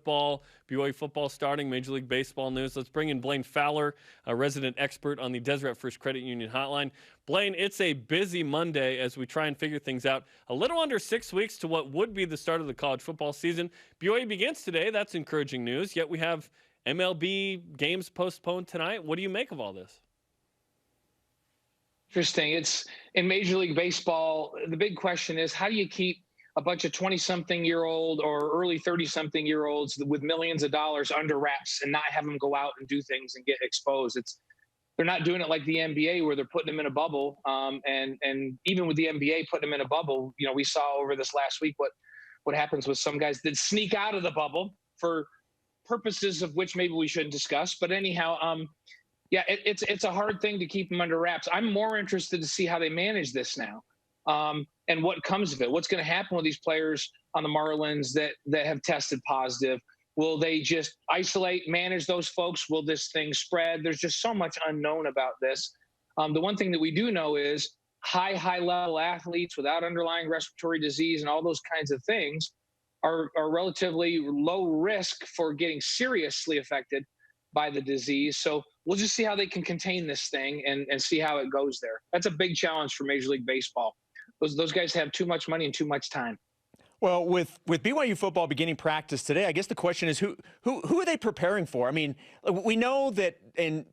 football, BYU football starting, Major League Baseball news. Let's bring in Blaine Fowler, a resident expert on the Deseret First Credit Union hotline. Blaine, it's a busy Monday as we try and figure things out. A little under 6 weeks to what would be the start of the college football season. BYU begins today. That's encouraging news. Yet we have MLB games postponed tonight. What do you make of all this? Interesting. It's in Major League Baseball. The big question is, how do you keep a bunch of 20-something-year-old or early 30-something-year-olds with millions of dollars under wraps and not have them go out and do things and get exposed? They're not doing it like the NBA where they're putting them in a bubble. And even with the NBA putting them in a bubble, we saw over this last week what happens with some guys that sneak out of the bubble for purposes of which maybe we shouldn't discuss. But anyhow, it's a hard thing to keep them under wraps. I'm more interested to see how they manage this now. And what comes of it. What's going to happen with these players on the Marlins that have tested positive? Will they just isolate, manage those folks? Will this thing spread? There's just so much unknown about this. The one thing that we do know is high-level athletes without underlying respiratory disease and all those kinds of things are relatively low risk for getting seriously affected by the disease. So we'll just see how they can contain this thing and see how it goes there. That's a big challenge for Major League Baseball. Those guys have too much money and too much time. Well, with BYU football beginning practice today, I guess the question is who are they preparing for? I mean, we know that, and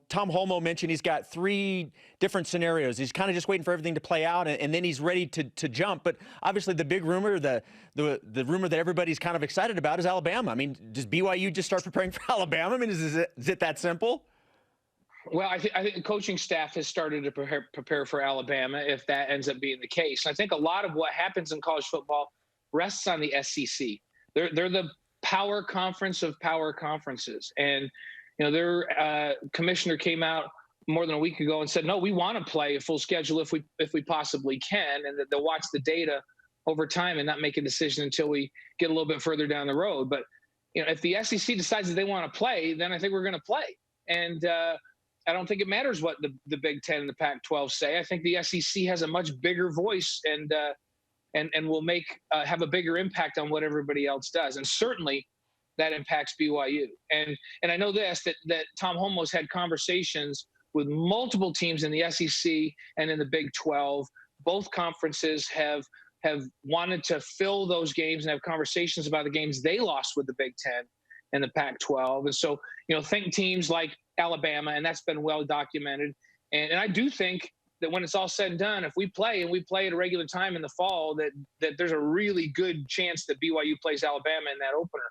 Tom Holmoe mentioned he's got 3 different scenarios. He's kind of just waiting for everything to play out, and then he's ready to jump. But obviously, the big rumor, the rumor that everybody's kind of excited about is Alabama. I mean, does BYU just start preparing for Alabama? I mean, is it that simple? Well, I think the coaching staff has started to prepare for Alabama if that ends up being the case. And I think a lot of what happens in college football rests on the SEC. They're the power conference of power conferences. And, their commissioner came out more than a week ago and said, no, we want to play a full schedule if we possibly can, and that they'll watch the data over time and not make a decision until we get a little bit further down the road. But, if the SEC decides that they want to play, then I think we're going to play. And, I don't think it matters what the Big Ten and the Pac-12 say. I think the SEC has a much bigger voice and will have a bigger impact on what everybody else does. And certainly that impacts BYU. And I know this, that Tom Holmoe's had conversations with multiple teams in the SEC and in the Big 12. Both conferences have wanted to fill those games and have conversations about the games they lost with the Big Ten and the Pac-12. And so, think teams like Alabama, and that's been well documented. And I do think that when it's all said and done, if we play at a regular time in the fall, that there's a really good chance that BYU plays Alabama in that opener.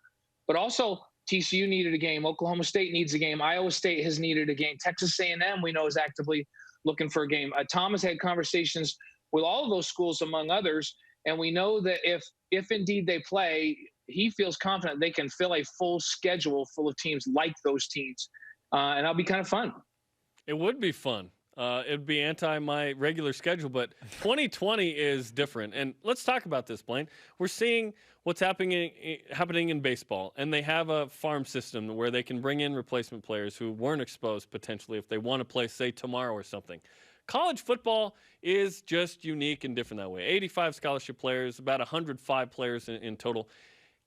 But also TCU needed a game. Oklahoma State needs a game. Iowa State has needed a game. Texas A&M, we know, is actively looking for a game. Tom has had conversations with all of those schools, among others. And we know that if indeed they play, he feels confident they can fill a full schedule full of teams like those teams. And that'll be kind of fun. It would be fun. It'd be anti my regular schedule, but 2020 is different. And let's talk about this, Blaine. We're seeing what's happening in baseball, and they have a farm system where they can bring in replacement players who weren't exposed potentially if they want to play, say, tomorrow or something. College football is just unique and different that way. 85 scholarship players, about 105 players in total.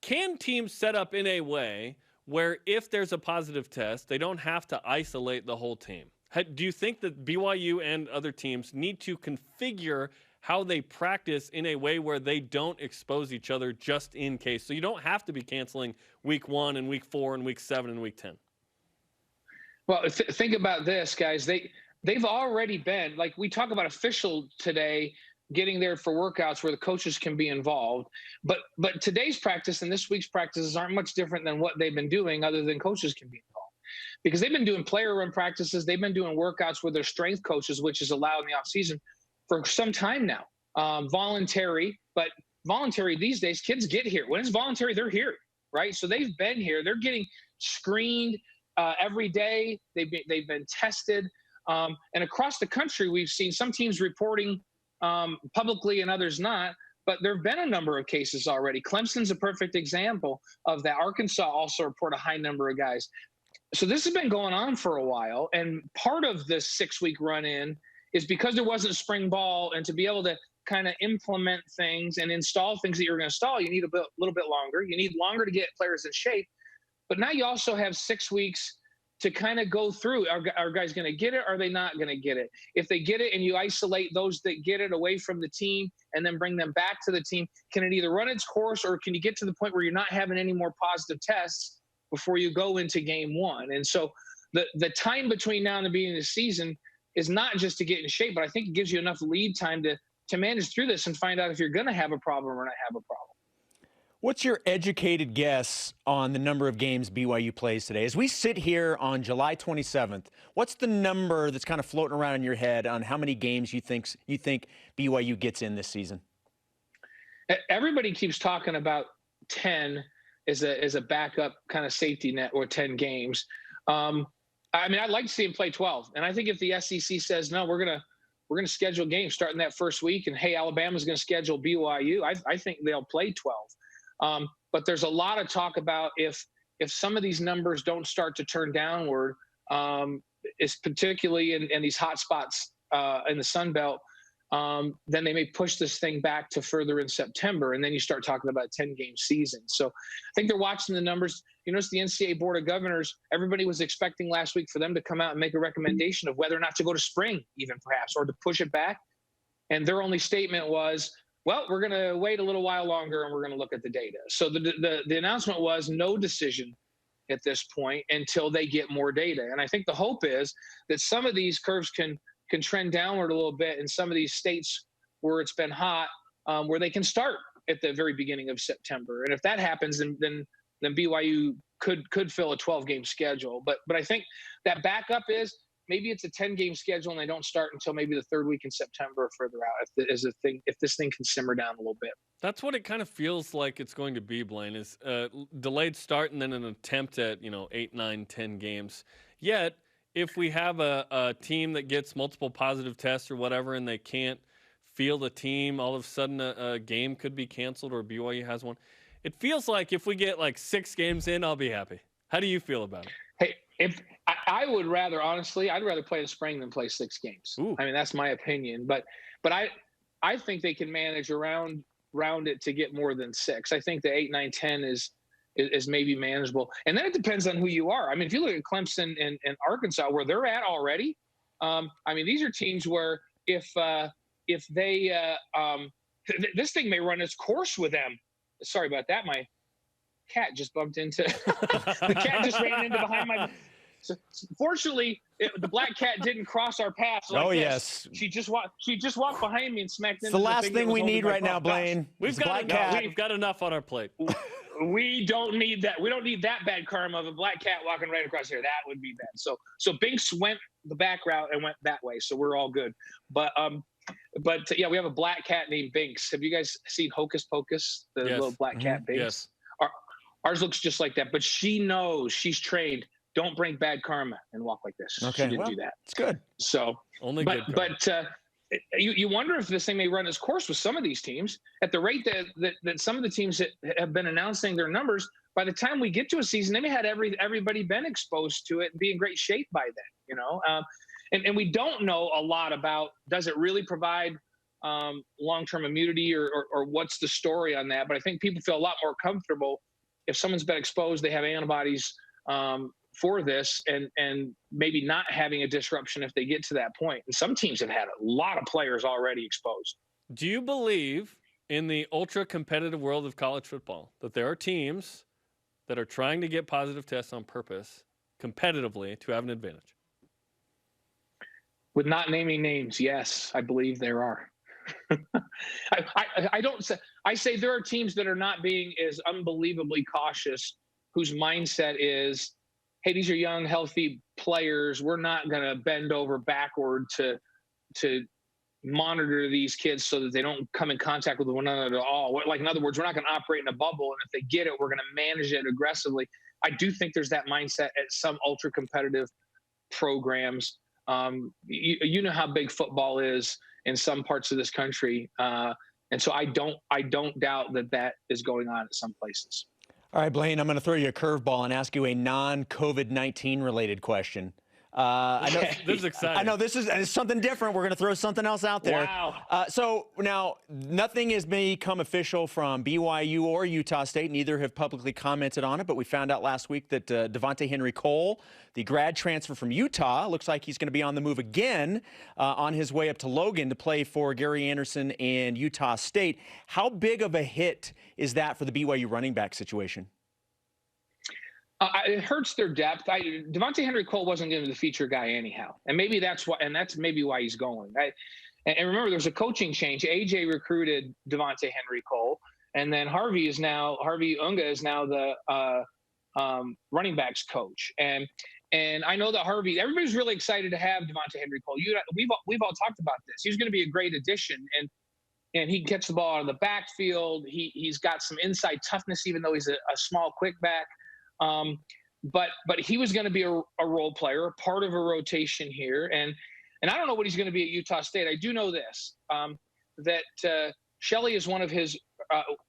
Can teams set up in a way where if there's a positive test, they don't have to isolate the whole team? Do you think that BYU and other teams need to configure how they practice in a way where they don't expose each other just in case? So you don't have to be canceling week 1 and week 4 and week 7 and week 10. Well, think about this, guys. They've already been, like we talk about official today, getting there for workouts where the coaches can be involved. But today's practice and this week's practices aren't much different than what they've been doing other than coaches can be involved. Because they've been doing player run practices. They've been doing workouts with their strength coaches, which is allowed in the offseason for some time now. Voluntary, but voluntary these days, kids get here. When it's voluntary, they're here, right? So they've been here. They're getting screened every day. They've been tested. And across the country, we've seen some teams reporting publicly and others not. But there have been a number of cases already. Clemson's a perfect example of that. Arkansas also report a high number of guys. So this has been going on for a while, and part of this 6-week run-in is because there wasn't spring ball and to be able to kind of implement things and install things that you're going to install, you need a little bit longer. You need longer to get players in shape. But now you also have 6 weeks to kind of go through. Are guys going to get it? Are they not going to get it? If they get it and you isolate those that get it away from the team and then bring them back to the team, can it either run its course, or can you get to the point where you're not having any more positive tests before you go into game one? And so the time between now and the beginning of the season is not just to get in shape, but I think it gives you enough lead time to manage through this and find out if you're going to have a problem or not have a problem. What's your educated guess on the number of games BYU plays today? As we sit here on July 27th, what's the number that's kind of floating around in your head on how many games you think BYU gets in this season? Everybody keeps talking about 10 as a backup kind of safety net, or 10 games. I mean, I'd like to see him play 12. And I think if the SEC says, no, we're going to schedule games starting that first week, and hey, Alabama's going to schedule BYU, I think they'll play 12. But there's a lot of talk about if some of these numbers don't start to turn downward, is particularly in these hot spots in the Sun Belt, then they may push this thing back to further in September, and then you start talking about a 10-game season. So I think they're watching the numbers. You notice the NCAA Board of Governors, everybody was expecting last week for them to come out and make a recommendation of whether or not to go to spring, even perhaps, or to push it back. And their only statement was, well, we're going to wait a little while longer and we're going to look at the data. So the announcement was no decision at this point until they get more data. And I think the hope is that some of these curves can trend downward a little bit in some of these states where it's been hot, where they can start at the very beginning of September. And if that happens, then BYU could fill a 12-game schedule. But I think that backup is maybe it's a 10-game schedule and they don't start until maybe the third week in September or further out, if this thing can simmer down a little bit. That's what it kind of feels like it's going to be, Blaine, is delayed start and then an attempt at 8, 9, 10 games. Yet, if we have a team that gets multiple positive tests or whatever and they can't field a team, all of a sudden a game could be canceled, or BYU has one. It feels like if we get like 6 games in, I'll be happy. How do you feel about it? Hey, if I would rather, honestly, I'd rather play in spring than play 6 games. Ooh. I mean, that's my opinion. But I think they can manage around it to get more than 6. I think the 8, 9, 10 is maybe manageable. And then it depends on who you are. I mean, if you look at Clemson and Arkansas, where they're at already, I mean, these are teams where if they this thing may run its course with them. Sorry about that. My cat just bumped into the cat just ran into behind my. So, fortunately, the black cat didn't cross our paths. Like yes. She just walked behind me and smacked into the last thing we need right now, Blaine. We've got enough on our plate. We don't need that. We don't need that bad karma of a black cat walking right across here. That would be bad. So Binks went the back route and went that way. So we're all good. But yeah, we have a black cat named Binks. Have you guys seen Hocus Pocus? The little black cat Binks? Yes. Ours looks just like that, but she knows, she's trained. Don't bring bad karma and walk like this. Okay, she didn't do that. It's good. So only good karma. But you wonder if this thing may run its course with some of these teams at the rate that some of the teams that have been announcing their numbers. By the time we get to a season, they may have everybody been exposed to it and be in great shape by then. And we don't know a lot about, does it really provide long-term immunity or what's the story on that? But I think people feel a lot more comfortable if someone's been exposed, they have antibodies for this, and maybe not having a disruption if they get to that point. And some teams have had a lot of players already exposed. Do you believe in the ultra-competitive world of college football that there are teams that are trying to get positive tests on purpose competitively to have an advantage? With not naming names, yes, I believe there are. I say there are teams that are not being as unbelievably cautious, whose mindset is, hey, these are young, healthy players. We're not going to bend over backward to monitor these kids so that they don't come in contact with one another at all. Like, in other words, we're not going to operate in a bubble, and if they get it, we're going to manage it aggressively. I do think there's that mindset at some ultra-competitive programs. You know how big football is in some parts of this country, and so I don't doubt that is going on at some places. All right, Blaine, I'm going to throw you a curveball and ask you a non-COVID-19 related question. I know This is exciting. I know this is something different. We're going to throw something else out there. Wow. So now nothing has become official from BYU or Utah State. Neither have publicly commented on it, but we found out last week that Devonta Henry Cole, the grad transfer from Utah, looks like he's going to be on the move again on his way up to Logan to play for Gary Anderson and Utah State. How big of a hit is that for the BYU running back situation? It hurts their depth. Devonta Henry Cole wasn't going to be the feature guy anyhow, and maybe that's why. And that's maybe why he's going. And remember, there's a coaching change. AJ recruited Devonta Henry Cole, and then Harvey Unga is now the running backs coach. And I know that everybody's really excited to have Devonta Henry Cole. We've all talked about this. He's going to be a great addition, and he gets the ball out of the backfield. He's got some inside toughness, even though he's a small, quick back. But he was going to be a role player, a part of a rotation here. And I don't know what he's going to be at Utah State. I do know this, that Shelley is one of his,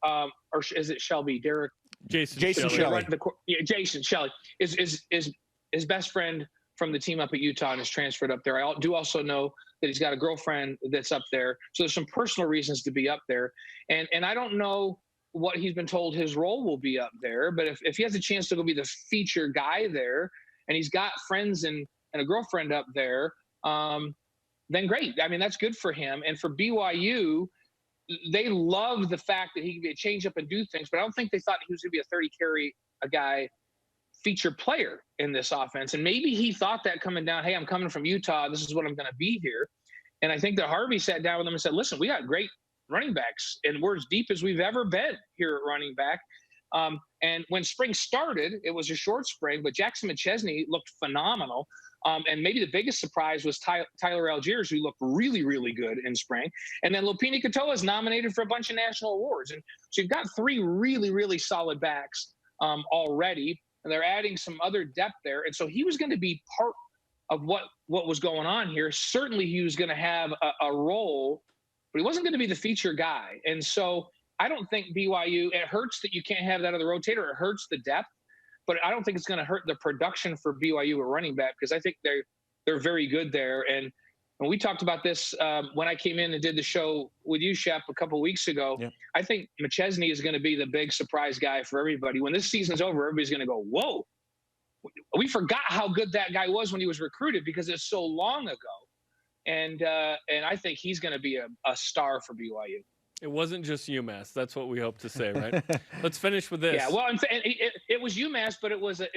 or is it Shelby? Derek? Jason Shelley. Jason Shelley is his best friend from the team up at Utah and is transferred up there. I do also know that he's got a girlfriend that's up there. So there's some personal reasons to be up there. And I don't know what he's been told his role will be up there, but if he has a chance to go be the feature guy there, and he's got friends and a girlfriend up there, then great. I mean, that's good for him. And for BYU, they love the fact that he can be a change up and do things, but I don't think they thought he was going to be a 30 carry a guy feature player in this offense. And maybe he thought that coming down, hey, I'm coming from Utah, this is what I'm going to be here. And I think that Harvey sat down with him and said, listen, we got great running backs, and we're as deep as we've ever been here at running back. And when spring started, it was a short spring, but Jackson McChesney looked phenomenal. And maybe the biggest surprise was Tyler Algiers, who looked really, really good in spring. And then Lupini Katoa is nominated for a bunch of national awards. And so you've got three really, really solid backs already, and they're adding some other depth there. And so he was going to be part of what was going on here. Certainly he was going to have a role, but he wasn't going to be the feature guy. And so I don't think BYU, it hurts that you can't have that other rotator. It hurts the depth, but I don't think it's going to hurt the production for BYU at running back, because I think they're very good there. And we talked about this when I came in and did the show with you, Shep, a couple of weeks ago. Yeah. I think McChesney is going to be the big surprise guy for everybody. When this season's over, everybody's going to go, whoa, we forgot how good that guy was when he was recruited, because it's so long ago. And I think he's going to be a star for BYU. It wasn't just UMass. That's what we hope to say, right? Let's finish with this. Yeah, well, it was UMass, but it was a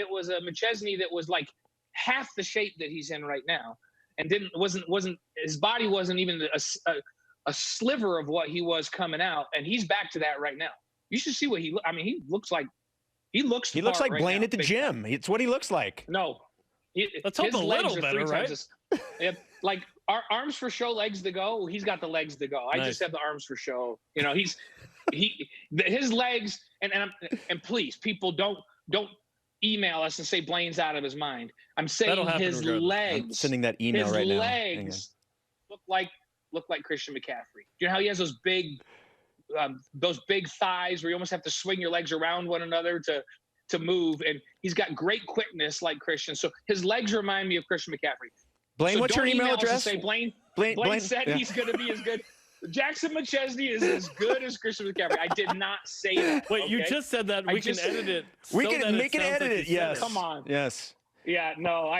McChesney that was like half the shape that he's in right now, and wasn't his body wasn't even a sliver of what he was coming out, and he's back to that right now. You should see what he looks like. He looks like right Blaine now, at the gym. It's what he looks like. No, let's hope a little better, right? Like our arms for show, legs to go. He's got the legs to go. I just have the arms for show. You know, his legs. And please, people don't email us and say Blaine's out of his mind. I'm saying his legs. I'm sending that email right now. His legs look like Christian McCaffrey. You know how he has those big thighs where you almost have to swing your legs around one another to move, and he's got great quickness like Christian. So his legs remind me of Christian McCaffrey. Blaine, what's your email address? Say Blaine said he's going to be as good. Jackson McChesney is as good as Christian McCaffrey. I did not say that. Wait, you just said that. We can edit it. We can edit it. Yes. Come on. Yes. Yeah. No.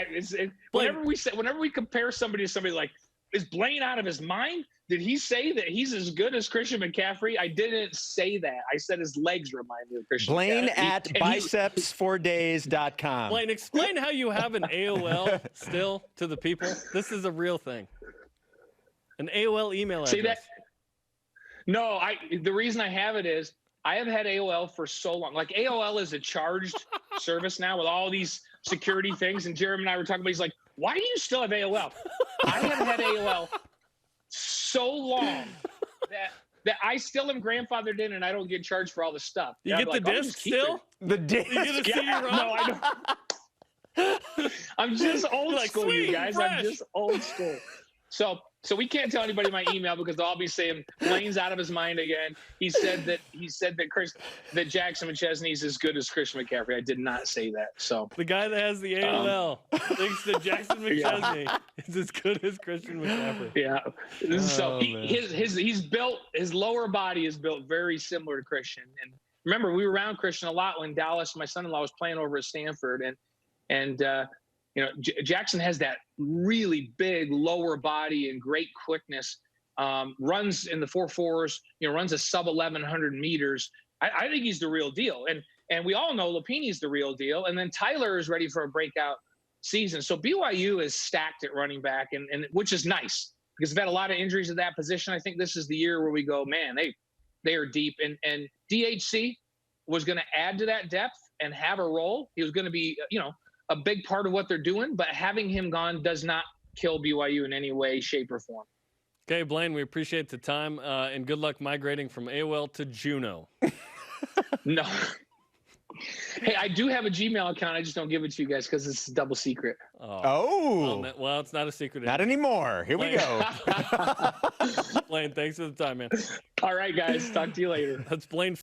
Whenever we compare somebody to somebody, like, is Blaine out of his mind? Did he say that he's as good as Christian McCaffrey? I didn't say that. I said his legs remind me of Christian Blaine McCaffrey. at biceps4days.com. Blaine, explain how you have an AOL still to the people. This is a real thing. An AOL email address. See that? No, the reason I have it is I have had AOL for so long. Like, AOL is a charged service now with all these security things. And Jeremy and I were talking about, he's like, why do you still have AOL? I have had AOL so long that I still am grandfathered in, and I don't get charged for all the stuff. You get the disc still? The disc? You get to see your No, I don't. I'm just old school, you guys. Fresh. I'm just old school. So So we can't tell anybody my email because they'll all be saying Blaine's out of his mind again. He said that Jackson McChesney is as good as Christian McCaffrey. I did not say that. So the guy that has the AOL thinks that Jackson McChesney is as good as Christian McCaffrey. Yeah. So his lower body is built very similar to Christian. And remember, we were around Christian a lot when Dallas, my son-in-law, was playing over at Stanford, and Jackson has that really big lower body and great quickness. Runs in the 4.4s, runs a sub 1100 meters. I think he's the real deal. And we all know Lapini's the real deal. And then Tyler is ready for a breakout season. So BYU is stacked at running back, and which is nice because they've had a lot of injuries at that position. I think this is the year where we go, man, they are deep. And DHC was going to add to that depth and have a role. He was going to be, a big part of what they're doing, but having him gone does not kill BYU in any way, shape, or form. Okay, Blaine, we appreciate the time, and good luck migrating from AOL to Juno. No. Hey, I do have a Gmail account. I just don't give it to you guys because it's double secret. Oh. Well, it's not a secret. Not anymore. Here we go. Blaine, thanks for the time, man. All right, guys. Talk to you later. That's Blaine